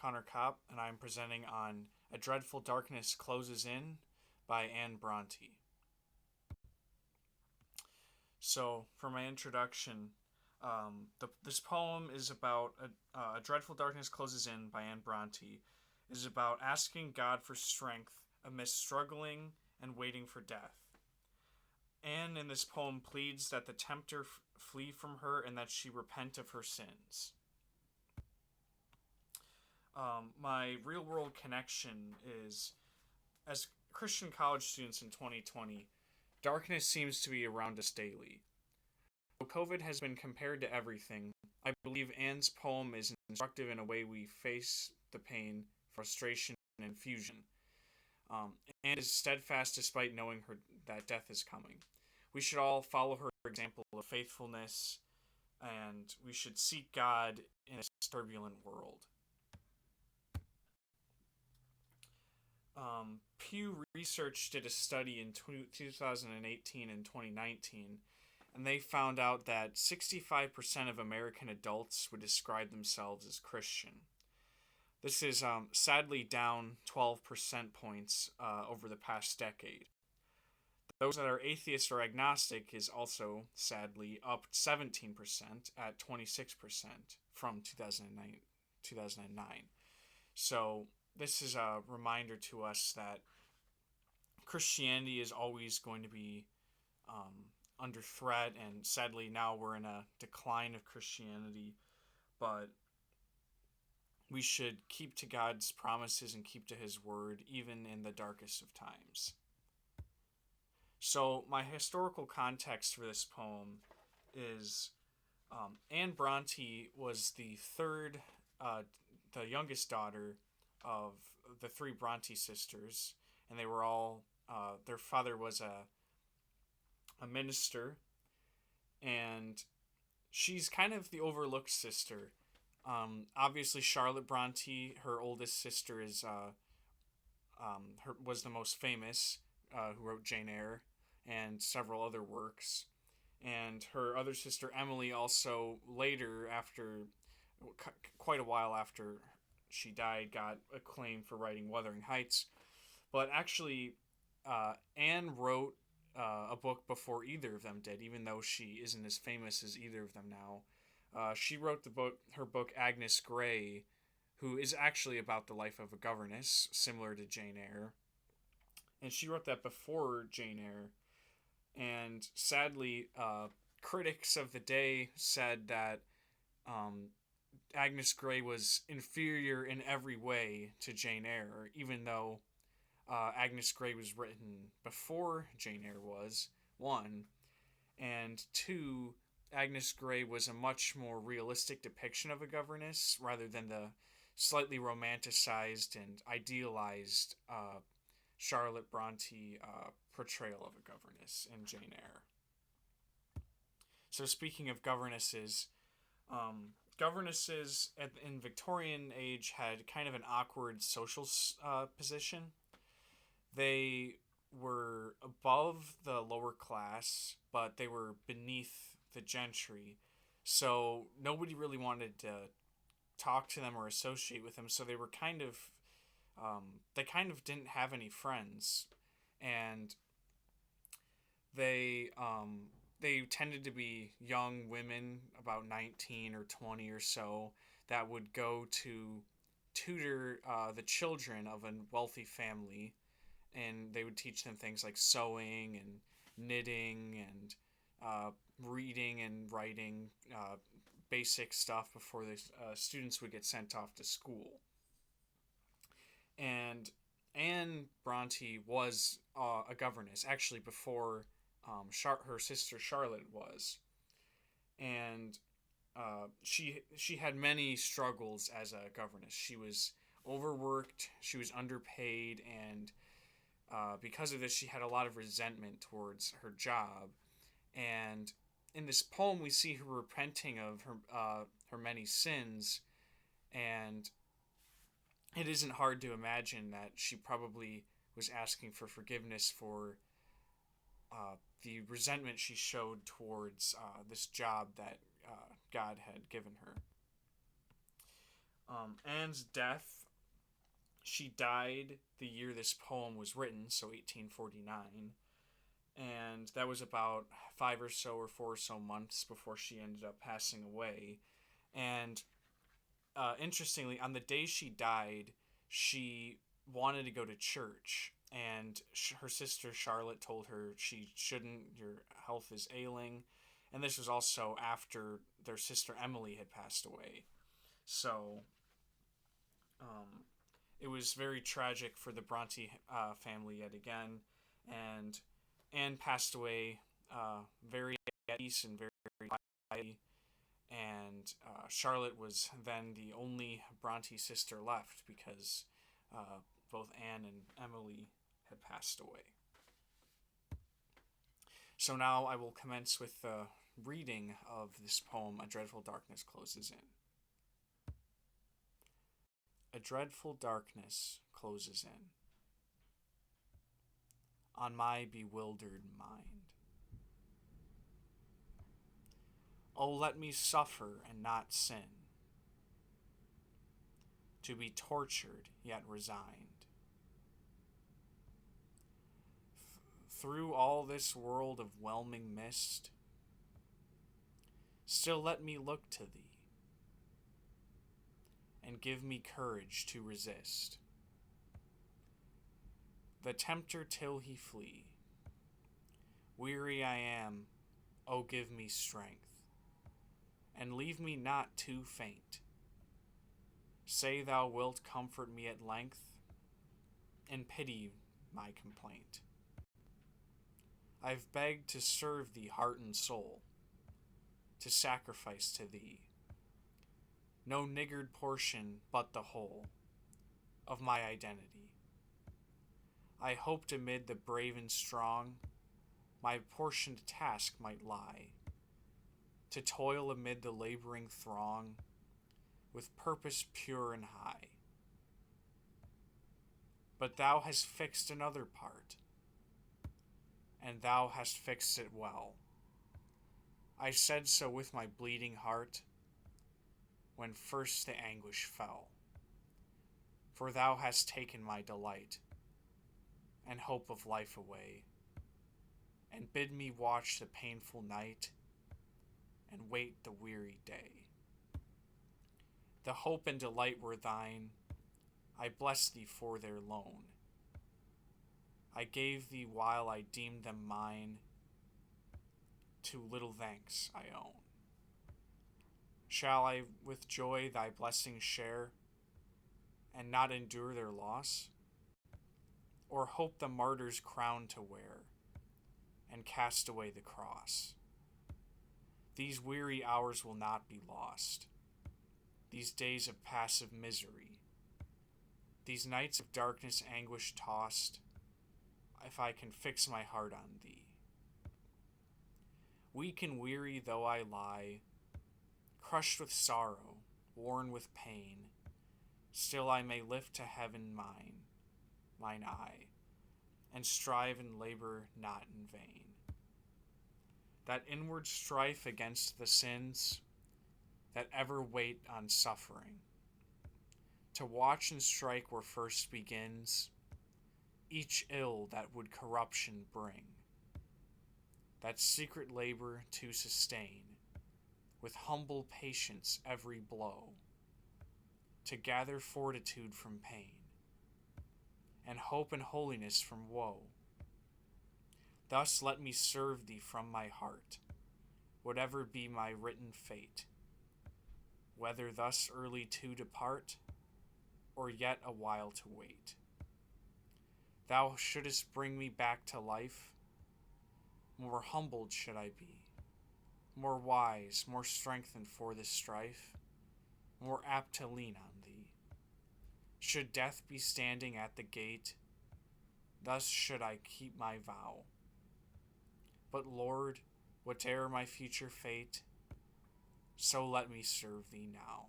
Connor Kopp, and I'm presenting on A Dreadful Darkness Closes In by Anne Bronte. So, for my introduction, this poem is about A Dreadful Darkness Closes In by Anne Bronte. It is about asking God for strength amidst struggling and waiting for death. Anne in this poem pleads that the tempter flee from her and that she repent of her sins. My real world connection is, as Christian college students in 2020, darkness seems to be around us daily. Though COVID has been compared to everything, I believe Anne's poem is instructive in a way we face the pain, frustration, and fusion. Anne is steadfast despite knowing that death is coming. We should all follow her example of faithfulness, and we should seek God in this turbulent world. Pew Research did a study in 2018 and 2019, and they found out that 65% of American adults would describe themselves as Christian. This is sadly down 12 percent points over the past decade. Those that are atheist or agnostic is also sadly up 17% at 26% from 2009. So this is a reminder to us that Christianity is always going to be under threat, and sadly now we're in a decline of Christianity, but we should keep to God's promises and keep to His word even in the darkest of times. So my historical context for this poem is Anne Bronte was the youngest daughter of the three Bronte sisters, and they were all, their father was a minister, and she's kind of the overlooked sister. Obviously, Charlotte Bronte, her oldest sister, was the most famous, who wrote Jane Eyre and several other works. And her other sister, Emily, also later, after quite a while after she died, got acclaim for writing Wuthering Heights. But actually, Anne wrote a book before either of them did, even though she isn't as famous as either of them now. She wrote her book Agnes Grey, who is actually about the life of a governess, similar to Jane Eyre. And she wrote that before Jane Eyre. And sadly, critics of the day said that Agnes Grey was inferior in every way to Jane Eyre, even though Agnes Grey was written before Jane Eyre was, one, and two, Agnes Grey was a much more realistic depiction of a governess rather than the slightly romanticized and idealized Charlotte Bronte portrayal of a governess in Jane Eyre. So speaking of governesses, governesses in Victorian age had kind of an awkward social position. They were above the lower class, but they were beneath the gentry. So nobody really wanted to talk to them or associate with them. So they were they kind of didn't have any friends, and they tended to be young women, about 19 or 20 or so, that would go to tutor the children of a wealthy family, and they would teach them things like sewing and knitting and reading and writing, basic stuff before the students would get sent off to school. And Anne Bronte was a governess, actually before her sister Charlotte was. And she had many struggles as a governess. She was overworked, she was underpaid, and because of this, she had a lot of resentment towards her job. And in this poem, we see her repenting of her many sins, and it isn't hard to imagine that she probably was asking for forgiveness for the resentment she showed towards this job that God had given her. Anne's death, she died the year this poem was written, so 1849, and that was about 5 or 4 or so months before she ended up passing away. And interestingly, on the day she died, she wanted to go to church, and her sister Charlotte told her she shouldn't, your health is ailing. And this was also after their sister Emily had passed away. So um, it was very tragic for the Bronte family yet again. And Anne passed away very at peace and very quietly. And Charlotte was then the only Bronte sister left because both Anne and Emily had passed away. So now I will commence with the reading of this poem, A Dreadful Darkness Closes In. A dreadful darkness closes in on my bewildered mind. Oh, let me suffer and not sin, to be tortured yet resigned. Through all this world of whelming mist, still let me look to thee, and give me courage to resist the tempter till he flee. Weary I am, oh give me strength, and leave me not too faint. Say thou wilt comfort me at length, and pity my complaint. I've begged to serve thee heart and soul, to sacrifice to thee no niggard portion but the whole of my identity. I hoped amid the brave and strong my portioned task might lie, to toil amid the laboring throng with purpose pure and high. But thou hast fixed another part, and thou hast fixed it well. I said so with my bleeding heart when first the anguish fell. For thou hast taken my delight and hope of life away, and bid me watch the painful night and wait the weary day. The hope and delight were thine, I bless thee for their loan. I gave thee while I deemed them mine, too little thanks I own. Shall I with joy thy blessings share, and not endure their loss? Or hope the martyr's crown to wear, and cast away the cross? These weary hours will not be lost, these days of passive misery, these nights of darkness anguish tossed, if I can fix my heart on thee. Weak and weary though I lie, crushed with sorrow, worn with pain, still I may lift to heaven mine eye, and strive and labor not in vain. That inward strife against the sins that ever wait on suffering, to watch and strike where first begins each ill that would corruption bring, that secret labor to sustain with humble patience every blow, to gather fortitude from pain, and hope and holiness from woe. Thus let me serve thee from my heart, whatever be my written fate, whether thus early to depart, or yet a while to wait. Thou shouldest bring me back to life, more humbled should I be, more wise, more strengthened for this strife, more apt to lean on thee. Should death be standing at the gate, thus should I keep my vow. But Lord, whate'er my future fate, so let me serve thee now.